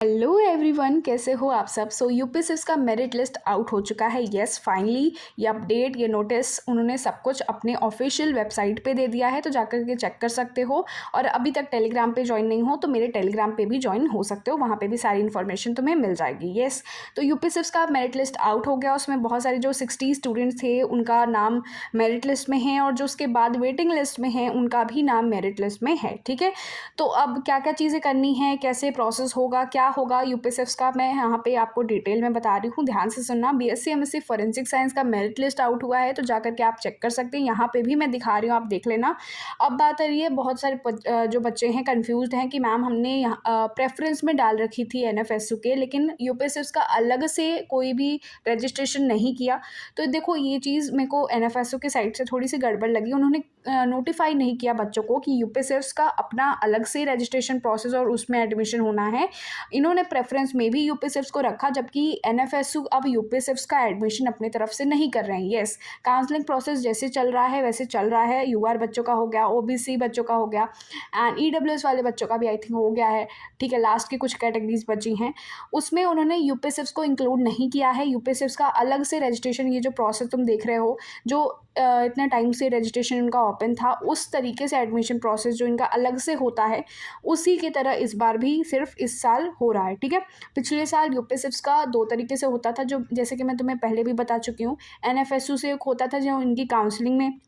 Hello everyone, कैसे हो आप सब। यूपीएससी का मेरिट लिस्ट आउट हो चुका है। यस, फाइनली ये अपडेट, ये नोटिस उन्होंने सब कुछ अपने ऑफिशियल वेबसाइट पे दे दिया है, तो जाकर के चेक कर सकते हो। और अभी तक टेलीग्राम पे ज्वाइन नहीं हो तो मेरे टेलीग्राम पे भी ज्वाइन हो सकते हो, वहाँ पे भी सारी इन्फॉर्मेशन तुम्हें मिल जाएगी। यस, तो यूपीएससी का मेरिट लिस्ट आउट हो गया। उसमें बहुत सारे जो 60 स्टूडेंट्स थे उनका नाम मेरिट लिस्ट में है, और जो उसके बाद वेटिंग लिस्ट में है उनका भी नाम मेरिट लिस्ट में है। ठीक है, तो अब क्या क्या चीज़ें करनी है, कैसे प्रोसेस होगा, क्या होगा यूपीएससी का, मैं यहाँ पे आपको डिटेल में बता रही हूँ, ध्यान से सुनना। बीएससी एमएससी फॉरेंसिक साइंस का मेरिट लिस्ट आउट हुआ है, तो जाकर के आप चेक कर सकते हैं। यहाँ पे भी मैं दिखा रही हूँ, आप देख लेना। अब बात आ रही है, बहुत सारे जो बच्चे हैं कंफ्यूज्ड हैं कि मैम हमने यहाँ प्रेफरेंस में डाल रखी थी एनएफएसयू के, लेकिन यूपीएससी का अलग से कोई भी रजिस्ट्रेशन नहीं किया। तो देखो, ये चीज़ मेरे को एनएफएसयू के साइड से थोड़ी सी गड़बड़ लगी। उन्होंने नोटिफाई नहीं किया बच्चों को कि यूपीएससी का अपना अलग से रजिस्ट्रेशन प्रोसेस और उसमें एडमिशन होना है। इन्होंने प्रेफरेंस में भी यूपीएससी को रखा, जबकि एनएफएसयू अब यूपीएससी का एडमिशन अपनी तरफ से नहीं कर रहे हैं। येस, काउंसलिंग प्रोसेस जैसे चल रहा है वैसे चल रहा है। यूआर बच्चों का हो गया, ओबीसी बच्चों का हो गया, एंड ईडब्ल्यूएस वाले बच्चों का भी आई थिंक हो गया है। ठीक है, लास्ट की कुछ कैटेगरीज बची हैं, उसमें उन्होंने यूपीएससी को इंक्लूड नहीं किया है। यूपीएससी का अलग से रजिस्ट्रेशन, ये जो प्रोसेस तुम देख रहे हो, जो इतना टाइम से रजिस्ट्रेशन इनका ओपन था, उस तरीके से एडमिशन प्रोसेस जो इनका अलग से होता है, उसी की तरह इस बार भी सिर्फ इस साल हो रहा है। ठीक है, पिछले साल यूपीएससी का दो तरीके से होता था, जो जैसे कि मैं तुम्हें पहले भी बता चुकी हूँ। एनएफएसयू से एक होता था जो इनकी काउंसलिंग में,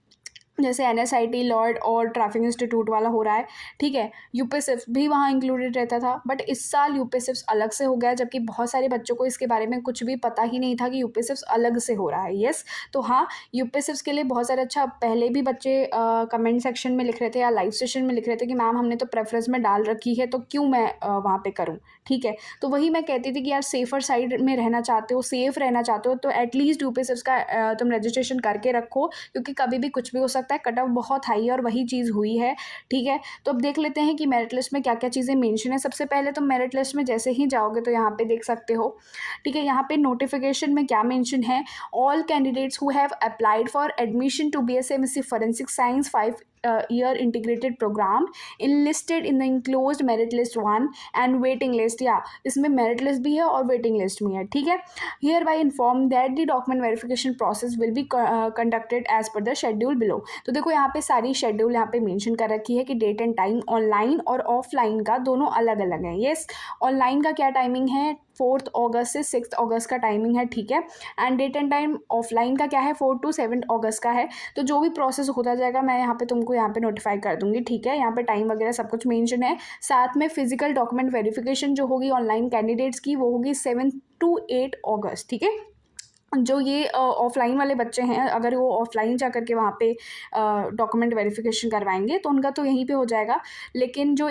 जैसे एनएसआईटी लॉर्ड और ट्रैफिक इंस्टीट्यूट वाला हो रहा है। ठीक है, यूपीएससी भी वहाँ इंक्लूडेड रहता था, बट इस साल यूपीएससी अलग से हो गया, जबकि बहुत सारे बच्चों को इसके बारे में कुछ भी पता ही नहीं था कि यूपीएससी अलग से हो रहा है। यस, तो हाँ, यूपीएससी के लिए बहुत सारे, अच्छा पहले भी बच्चे कमेंट सेक्शन में लिख रहे थे या लाइव सेशन में लिख रहे थे कि मैम हमने तो प्रेफरेंस में डाल रखी है, तो क्यों मैं वहाँ पे करूँ। ठीक है, तो वही मैं कहती थी कि यार सेफर साइड में रहना चाहते हो, सेफ रहना चाहते हो, तो एटलीस्ट यूपीएससी का तुम रजिस्ट्रेशन करके रखो, क्योंकि कभी भी कुछ भी हो सकता है। कट ऑफ बहुत हाई है और वही चीज़ हुई है। ठीक है, तो अब देख लेते हैं कि मेरिट लिस्ट में क्या क्या चीज़ें मेंशन है। सबसे पहले तुम मेरिट लिस्ट में जैसे ही जाओगे तो यहाँ पे देख सकते हो। ठीक है, यहाँ पे नोटिफिकेशन में क्या मेंशन है, all candidates who have applied for admission to BSc MSc forensic science 5 year integrated program enlisted in the enclosed merit list 1 and waiting list। या इसमें मेरिट लिस्ट भी है और वेटिंग लिस्ट भी है। ठीक है, hereby inform that the document verification process will be conducted as per the schedule below. तो देखो, यहाँ पे सारी शेड्यूल यहाँ पे मेंशन कर रखी है कि डेट एंड टाइम ऑनलाइन और ऑफलाइन का दोनों अलग अलग है। येस, ऑनलाइन का क्या टाइमिंग है, 4 अगस्त से 6 अगस्त का टाइमिंग है। ठीक है, and date and time offline का क्या है, 4 to 7 अगस्त का है। तो जो भी प्रोसेस होता जाएगा मैं यहाँ पे तुमको यहाँ पे नोटिफाई कर दूंगी। ठीक है, यहाँ पे टाइम वगैरह सब कुछ मेंशन है। साथ में फिजिकल डॉक्यूमेंट वेरिफिकेशन जो होगी ऑनलाइन कैंडिडेट्स की, वो होगी 7 to 8 अगस्त। ठीक है, जो ये ऑफलाइन वाले बच्चे हैं, अगर वो ऑफलाइन जा करके वहाँ पे डॉक्यूमेंट वेरिफिकेशन करवाएंगे तो उनका तो यहीं पे हो जाएगा। लेकिन जो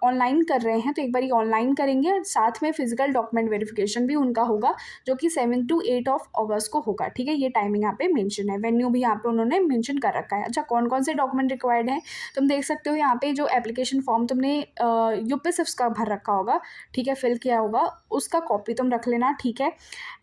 ऑनलाइन कर रहे हैं तो एक बार ऑनलाइन करेंगे, साथ में फिजिकल डॉक्यूमेंट वेरिफिकेशन भी उनका होगा, जो कि 7 to 8 अगस्त को होगा। ठीक है, ये टाइमिंग यहाँ पे मेंशन है। वेन्यू भी यहाँ पे उन्होंने मेंशन कर रखा है। अच्छा, कौन कौन से डॉक्यूमेंट रिक्वायर्ड हैं तुम देख सकते हो यहाँ पे। जो एप्लीकेशन फॉर्म तुमने यूपीएससी का भर रखा होगा, ठीक है, फिल किया होगा, उसका कॉपी तुम रख लेना। ठीक है,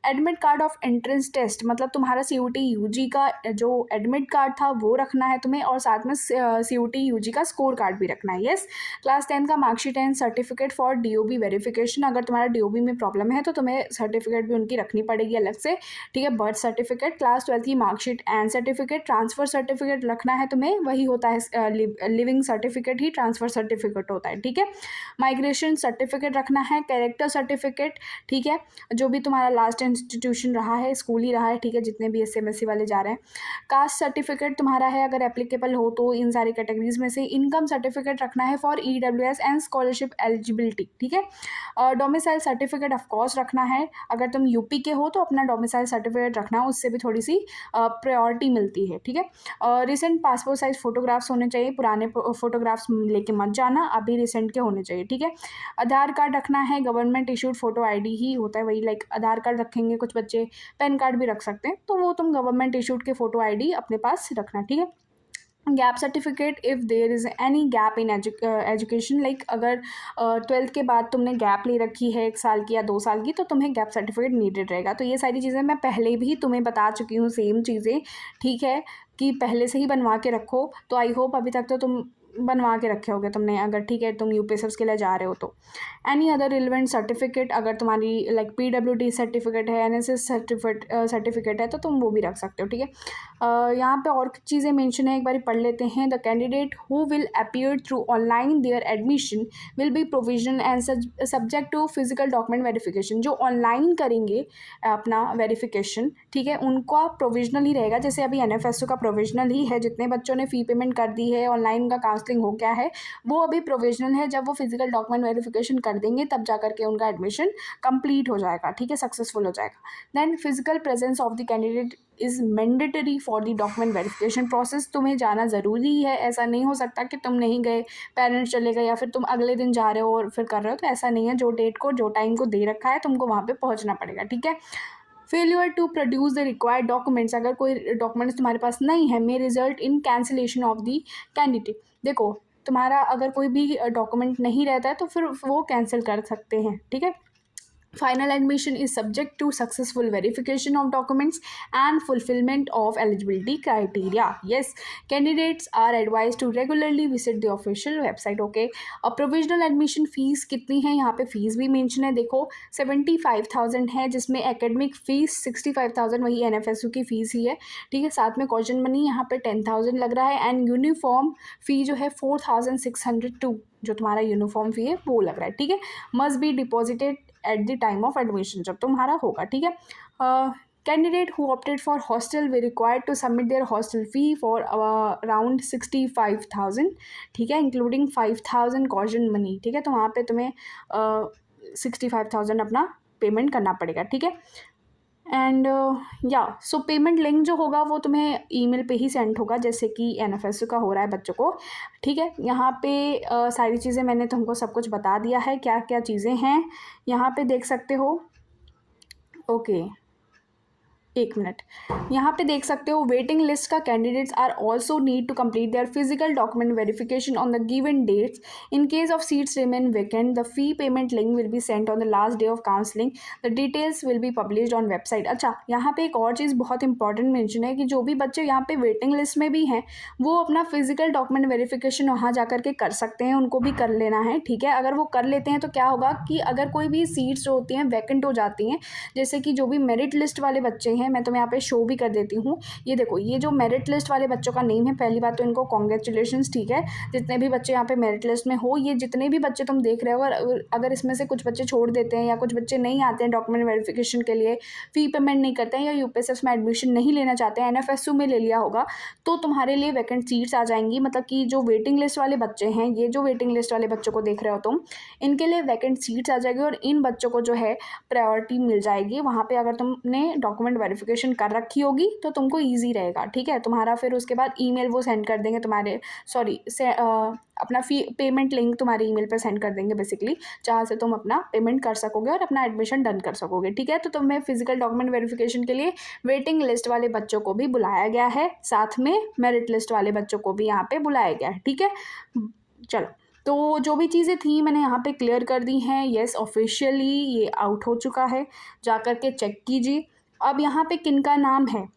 admit card of entrance test, मतलब तुम्हारा सीयूटी यूजी का जो एडमिट कार्ड था वो रखना है तुम्हें, और साथ में सीयूटी यूजी का स्कोर कार्ड भी रखना है। यस, क्लास 10 का marksheet and certificate for DOB verification, अगर तुम्हारा डीओबी में प्रॉब्लम है तो तुम्हें सर्टिफिकेट भी उनकी रखनी पड़ेगी अलग से। ठीक है, बर्थ सर्टिफिकेट, क्लास 12 की marksheet and certificate, transfer certificate रखना है तुम्हें, वही होता है लिविंग सर्टिफिकेट ही ट्रांसफर सर्टिफिकेट होता है। ठीक है, माइग्रेशन सर्टिफिकेट रखना है, कैरेक्टर सर्टिफिकेट। ठीक है, जो भी तुम्हारा लास्ट इंस्टीट्यूशन रहा है, स्कूल ही रहा है। ठीक है, जितने भी एसएमएससी वाले जा रहे हैं। कास्ट सर्टिफिकेट तुम्हारा है अगर एप्लीकेबल हो तो इन सारी कैटेगरीज में से। इनकम सर्टिफिकेट रखना है for EWS and scholarship eligibility. ठीक है, डोमिसाइल सर्टिफिकेट ऑफकोर्स रखना है, अगर तुम यूपी के हो तो अपना डोमिसाइल सर्टिफिकेट रखना, उससे भी थोड़ी सी प्रायोरिटी मिलती है। ठीक है, रिसेंट पासपोर्ट साइज फोटोग्राफ्स होने चाहिए, पुराने फोटोग्राफ्स लेके मत जाना, अभी रिसेंट के होने चाहिए। ठीक है, आधार कार्ड रखना है, गवर्नमेंट इशूड फोटो आईडी ही होता है, वही लाइक आधार कार्ड रखेंगे, कुछ बच्चे पैन कार्ड भी रख सकते हैं, तो वो तुम गवर्नमेंट इशूड के फोटो आईडी अपने पास रखना। ठीक है, gap certificate if there is any gap in education, like अगर 12th के बाद तुमने गैप ले रखी है 1 साल की या 2 साल की, तो तुम्हें गैप सर्टिफिकेट नीडेड रहेगा। तो ये सारी चीज़ें मैं पहले भी तुम्हें बता चुकी हूँ, सेम चीज़ें। ठीक है, कि पहले से ही बनवा के रखो। तो आई होप अभी तक तो तुम बनवा के रखे होगे तुमने, अगर ठीक है तुम यूपीएसएफ के लिए जा रहे हो तो। एनी अदर रिलेवेंट सर्टिफिकेट, अगर तुम्हारी लाइक पीडब्ल्यूडी सर्टिफिकेट है, एनएसएस सर्टिफिकेट है तो तुम वो भी रख सकते हो, ठीक है। यहाँ पे और चीज़ें मेंशन है, एक बार पढ़ लेते हैं। The candidate who will appear through online their admission will be provisional and subject to physical document verification. जो ऑनलाइन करेंगे अपना वेरिफिकेशन, ठीक है, उनका प्रोविजनल ही रहेगा। जैसे अभी एनएफएसयू का प्रोविजनल ही है, जितने बच्चों ने फ़ी पेमेंट कर दी है, ऑनलाइन का काउंसलिंग हो गया है, वो अभी प्रोविजनल है। जब वो फिजिकल डॉक्यूमेंट वेरिफिकेशन कर देंगे तब जा करके उनका एडमिशन कंप्लीट हो जाएगा, ठीक है, सक्सेसफुल हो जाएगा। Then physical presence of the candidate is mandatory for the document verification process. तुम्हें जाना ज़रूरी है, ऐसा नहीं हो सकता कि तुम नहीं गए, पेरेंट्स चले गए या फिर तुम अगले दिन जा रहे हो और फिर कर रहे हो, तो ऐसा नहीं है। जो डेट को, जो टाइम को दे रखा है तुमको वहाँ पे पहुँचना पड़ेगा, ठीक है। Failure to produce the required documents, अगर कोई डॉक्यूमेंट्स तुम्हारे पास नहीं है, may result in cancellation of the candidate. देखो तुम्हारा अगर कोई भी डॉक्यूमेंट नहीं रहता है तो फिर वो कैंसिल कर सकते हैं, ठीक है। Final admission is subject to successful verification of documents and fulfillment of eligibility criteria. Yes, candidates are advised to regularly visit the official website. Okay, और provisional admission fees कितनी है, यहाँ पे फीस भी मेंशन है, देखो 75,000 है, जिसमें एकेडमिक फीस 65,000 वही एनएफएसयू की फीस ही है, ठीक है। साथ में कॉशन मनी यहाँ पे 10,000 लग रहा है, एंड यूनिफॉर्म फी जो है 4,602 जो तुम्हारा यूनिफॉर्म फी है वो लग रहा है, ठीक है। Must be deposited at the time of admission, जब तुम्हारा होगा, ठीक है। Candidate who opted for hostel they required to submit their hostel fee for around 65,000, ठीक है, इंक्लूडिंग 5,000 कॉशन मनी, ठीक है। तो वहाँ पे तुम्हें 65,000 अपना पेमेंट करना पड़ेगा, ठीक है। एंड या सो पेमेंट लिंक जो होगा वो तुम्हें ईमेल पे ही सेंड होगा, जैसे कि एनएफएसयू का हो रहा है बच्चों को, ठीक है। यहाँ पे सारी चीज़ें मैंने तुमको सब कुछ बता दिया है, क्या क्या चीज़ें हैं यहाँ पे देख सकते हो। ओके, एक मिनट, यहाँ पे देख सकते हो वेटिंग लिस्ट का candidates are also need to complete their physical document verification on the given dates. In case of seats remain vacant the fee payment link will be sent on the last day of counselling, the details will be published on website. अच्छा, यहाँ पे एक और चीज़ बहुत important mention है कि जो भी बच्चे यहाँ पे वेटिंग लिस्ट में भी हैं वो अपना फिजिकल डॉक्यूमेंट वेरिफिकेशन वहाँ जा करके कर सकते हैं, उनको भी कर लेना है, ठीक है। अगर वो कर लेते हैं तो क्या होगा कि अगर कोई भी सीट्स जो होती हैं वैकेंट हो जाती हैं, जैसे कि जो भी मेरिट लिस्ट वाले बच्चे हैं, मैं तुम्हें यहाँ पे शो भी कर देती हूँ। ये देखो, ये जो मेरिट लिस्ट वाले बच्चों का नेम है, पहली बात तो इनको कॉन्ग्रेचुलेशंस, ठीक है। जितने भी बच्चे यहाँ पे मेरिट लिस्ट में हो, ये जितने भी बच्चे तुम देख रहे हो, अगर इसमें से कुछ बच्चे छोड़ देते हैं या कुछ बच्चे नहीं आते हैं डॉक्यूमेंट वेरिफिकेशन के लिए, फ़ी पेमेंट नहीं करते हैं या यूपीएसएफ में एडमिशन नहीं लेना चाहते हैं, एनएफएसयू में ले लिया होगा, तो तुम्हारे लिए वैकेंट सीट्स आ जाएंगी। मतलब कि जो वेटिंग लिस्ट वाले बच्चे हैं, ये जो वेटिंग लिस्ट वाले बच्चों को देख रहे हो तुम, इनके लिए वैकेंट सीट्स आ जाएगी और इन बच्चों को जो है प्रायोरिटी मिल जाएगी वहाँ पे। अगर तुमने डॉक्यूमेंट वेरिफिकेशन कर रखी होगी तो तुमको ईजी रहेगा, ठीक है। तुम्हारा फिर उसके बाद ईमेल वो सेंड कर देंगे तुम्हारे, अपना फी पेमेंट लिंक तुम्हारे ईमेल पे सेंड कर देंगे बेसिकली, जहाँ से तुम अपना पेमेंट कर सकोगे और अपना एडमिशन डन कर सकोगे, ठीक है। तो तुम्हें फिजिकल डॉक्यूमेंट वेरिफिकेशन के लिए वेटिंग लिस्ट वाले बच्चों को भी बुलाया गया है, साथ में मेरिट लिस्ट वाले बच्चों को भी यहाँ पे बुलाया गया है, ठीक है। चलो, तो जो भी चीज़ें थी मैंने यहाँ पे क्लियर कर दी हैं। येस, ऑफिशियली ये आउट हो चुका है, जा कर के चेक कीजिए। अब यहाँ पे किन का नाम है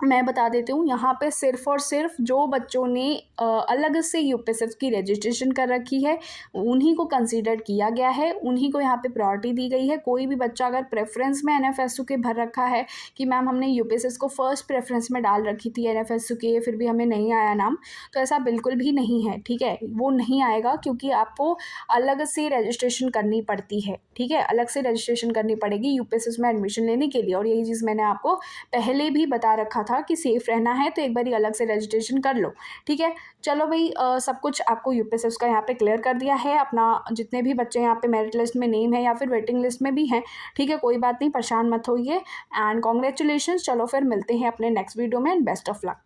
मैं बता देती हूँ। यहाँ पे सिर्फ और सिर्फ जो बच्चों ने अलग से यूपीएसएफ की रजिस्ट्रेशन कर रखी है उन्हीं को कंसीडर किया गया है, उन्हीं को यहाँ पे प्रायोरिटी दी गई है। कोई भी बच्चा अगर प्रेफरेंस में एनएफएसयू के भर रखा है कि मैम हमने यूपीएसएफ को फर्स्ट प्रेफरेंस में डाल रखी थी एनएफएसयू के, फिर भी हमें नहीं आया नाम, तो ऐसा बिल्कुल भी नहीं है, ठीक है। वो नहीं आएगा क्योंकि आपको अलग से रजिस्ट्रेशन करनी पड़ती है, ठीक है, अलग से रजिस्ट्रेशन करनी पड़ेगी यूपीएसएफ में एडमिशन लेने के लिए। और यही चीज़ मैंने आपको पहले भी बता रखा था कि सेफ़ रहना है तो एक बार अलग से रजिस्ट्रेशन कर लो, ठीक है। चलो भाई, सब कुछ आपको यूपीएसएफ का यहाँ पे क्लियर कर दिया है। अपना जितने भी बच्चे यहाँ पे मेरिट लिस्ट में नेम है या फिर वेटिंग लिस्ट में भी हैं, ठीक है, कोई बात नहीं, परेशान मत होइए एंड कॉन्ग्रेचुलेशंस। चलो फिर मिलते हैं अपने नेक्स्ट वीडियो में एंड बेस्ट ऑफ लक।